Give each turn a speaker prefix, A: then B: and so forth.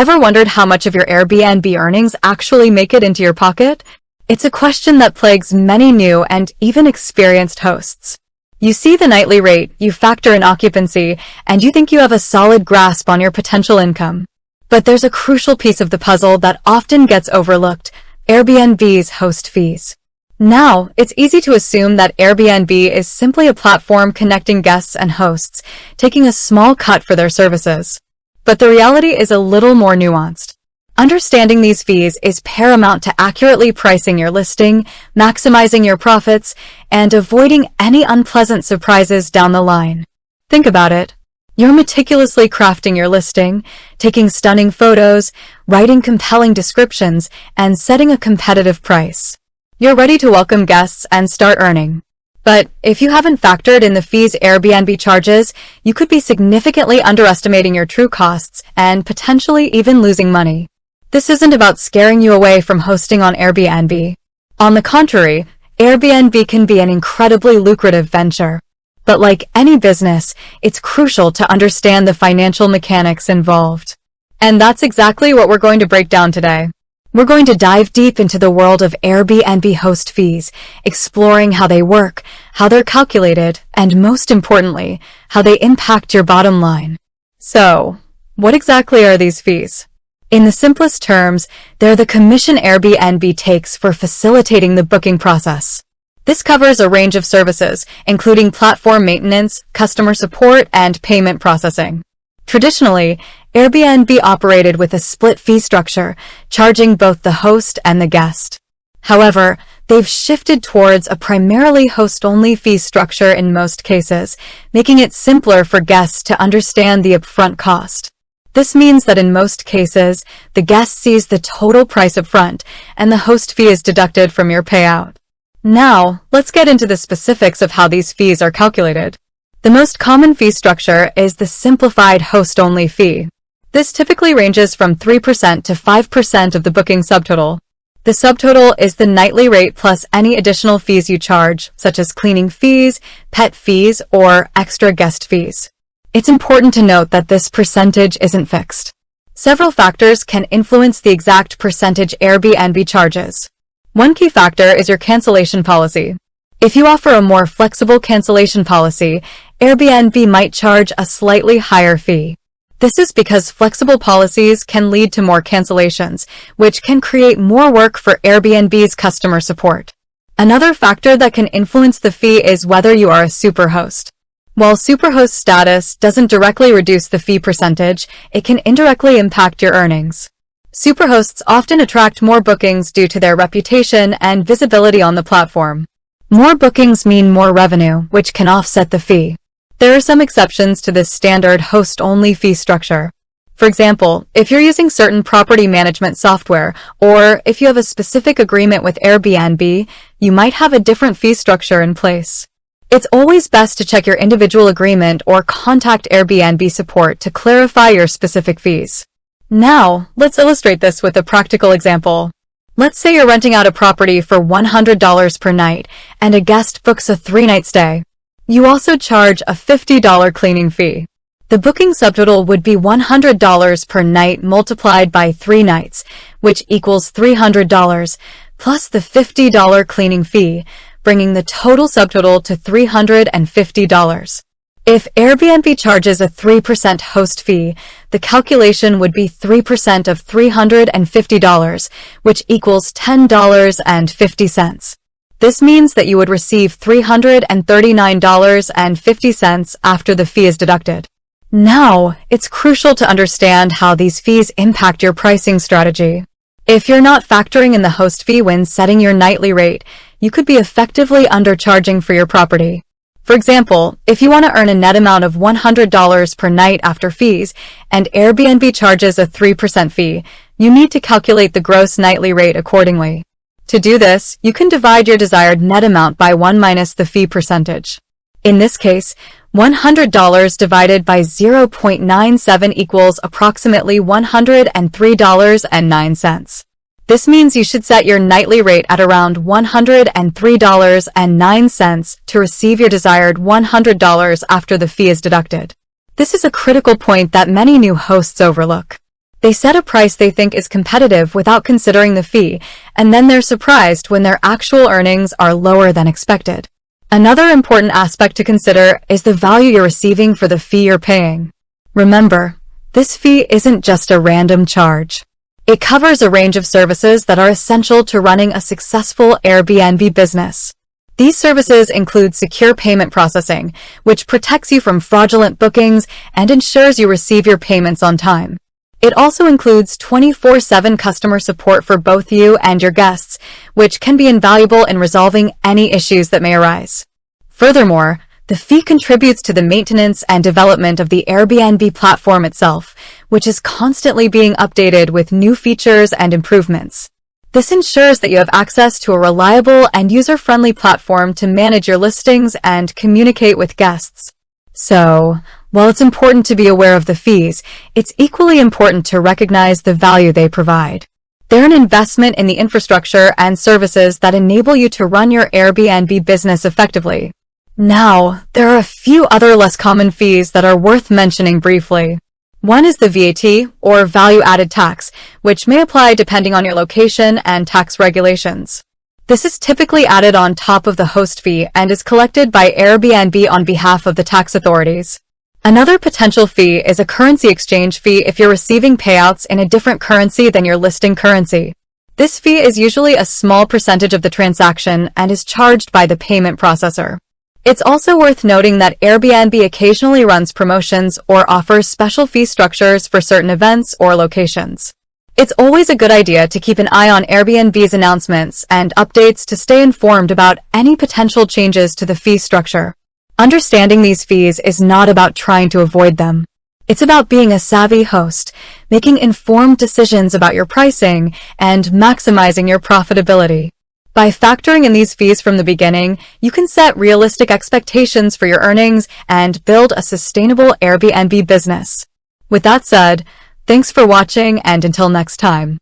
A: Ever wondered how much of your Airbnb earnings actually make it into your pocket? It's a question that plagues many new and even experienced hosts. You see the nightly rate, you factor in occupancy, and you think you have a solid grasp on your potential income. But there's a crucial piece of the puzzle that often gets overlooked: Airbnb's host fees. Now, it's easy to assume that Airbnb is simply a platform connecting guests and hosts, taking a small cut for their services. But the reality is a little more nuanced. Understanding these fees is paramount to accurately pricing your listing, maximizing your profits, and avoiding any unpleasant surprises down the line. Think about it. You're meticulously crafting your listing, taking stunning photos, writing compelling descriptions, and setting a competitive price. You're ready to welcome guests and start earning. But if you haven't factored in the fees Airbnb charges, you could be significantly underestimating your true costs and potentially even losing money. This isn't about scaring you away from hosting on Airbnb. On the contrary, Airbnb can be an incredibly lucrative venture. But like any business, it's crucial to understand the financial mechanics involved. And that's exactly what we're going to break down today. We're going to dive deep into the world of Airbnb host fees, exploring how they work, how they're calculated, and most importantly, how they impact your bottom line. So, what exactly are these fees? In the simplest terms, they're the commission Airbnb takes for facilitating the booking process. This covers a range of services, including platform maintenance, customer support, and payment processing. Traditionally, Airbnb operated with a split fee structure, charging both the host and the guest. However, they've shifted towards a primarily host-only fee structure in most cases, making it simpler for guests to understand the upfront cost. This means that in most cases, the guest sees the total price up front, and the host fee is deducted from your payout. Now, let's get into the specifics of how these fees are calculated. The most common fee structure is the simplified host-only fee. This typically ranges from 3% to 5% of the booking subtotal. The subtotal is the nightly rate plus any additional fees you charge, such as cleaning fees, pet fees, or extra guest fees. It's important to note that this percentage isn't fixed. Several factors can influence the exact percentage Airbnb charges. One key factor is your cancellation policy. If you offer a more flexible cancellation policy, Airbnb might charge a slightly higher fee. This is because flexible policies can lead to more cancellations, which can create more work for Airbnb's customer support. Another factor that can influence the fee is whether you are a superhost. While superhost status doesn't directly reduce the fee percentage, it can indirectly impact your earnings. Superhosts often attract more bookings due to their reputation and visibility on the platform. More bookings mean more revenue, which can offset the fee. There are some exceptions to this standard host-only fee structure. For example, if you're using certain property management software, or if you have a specific agreement with Airbnb, you might have a different fee structure in place. It's always best to check your individual agreement or contact Airbnb support to clarify your specific fees. Now, let's illustrate this with a practical example. Let's say you're renting out a property for $100 per night, and a guest books a 3-night stay. You also charge a $50 cleaning fee. The booking subtotal would be $100 per night multiplied by 3 nights, which equals $300, plus the $50 cleaning fee, bringing the total subtotal to $350. If Airbnb charges a 3% host fee, the calculation would be 3% of $350, which equals $10.50. This means that you would receive $339.50 after the fee is deducted. Now, it's crucial to understand how these fees impact your pricing strategy. If you're not factoring in the host fee when setting your nightly rate, you could be effectively undercharging for your property. For example, if you want to earn a net amount of $100 per night after fees, and Airbnb charges a 3% fee, you need to calculate the gross nightly rate accordingly. To do this, you can divide your desired net amount by 1 minus the fee percentage. In this case, $100 divided by 0.97 equals approximately $103.09. This means you should set your nightly rate at around $103.09 to receive your desired $100 after the fee is deducted. This is a critical point that many new hosts overlook. They set a price they think is competitive without considering the fee, and then they're surprised when their actual earnings are lower than expected. Another important aspect to consider is the value you're receiving for the fee you're paying. Remember, this fee isn't just a random charge. It covers a range of services that are essential to running a successful Airbnb business. These services include secure payment processing, which protects you from fraudulent bookings and ensures you receive your payments on time. It also includes 24/7 customer support for both you and your guests, which can be invaluable in resolving any issues that may arise. Furthermore, the fee contributes to the maintenance and development of the Airbnb platform itself, which is constantly being updated with new features and improvements. This ensures that you have access to a reliable and user-friendly platform to manage your listings and communicate with guests. So, while it's important to be aware of the fees, it's equally important to recognize the value they provide. They're an investment in the infrastructure and services that enable you to run your Airbnb business effectively. Now, there are a few other less common fees that are worth mentioning briefly. One is the VAT, or value-added tax, which may apply depending on your location and tax regulations. This is typically added on top of the host fee and is collected by Airbnb on behalf of the tax authorities. Another potential fee is a currency exchange fee if you're receiving payouts in a different currency than your listing currency. This fee is usually a small percentage of the transaction and is charged by the payment processor. It's also worth noting that Airbnb occasionally runs promotions or offers special fee structures for certain events or locations. It's always a good idea to keep an eye on Airbnb's announcements and updates to stay informed about any potential changes to the fee structure. Understanding these fees is not about trying to avoid them. It's about being a savvy host, making informed decisions about your pricing, and maximizing your profitability. By factoring in these fees from the beginning, you can set realistic expectations for your earnings and build a sustainable Airbnb business. With that said, thanks for watching, and until next time.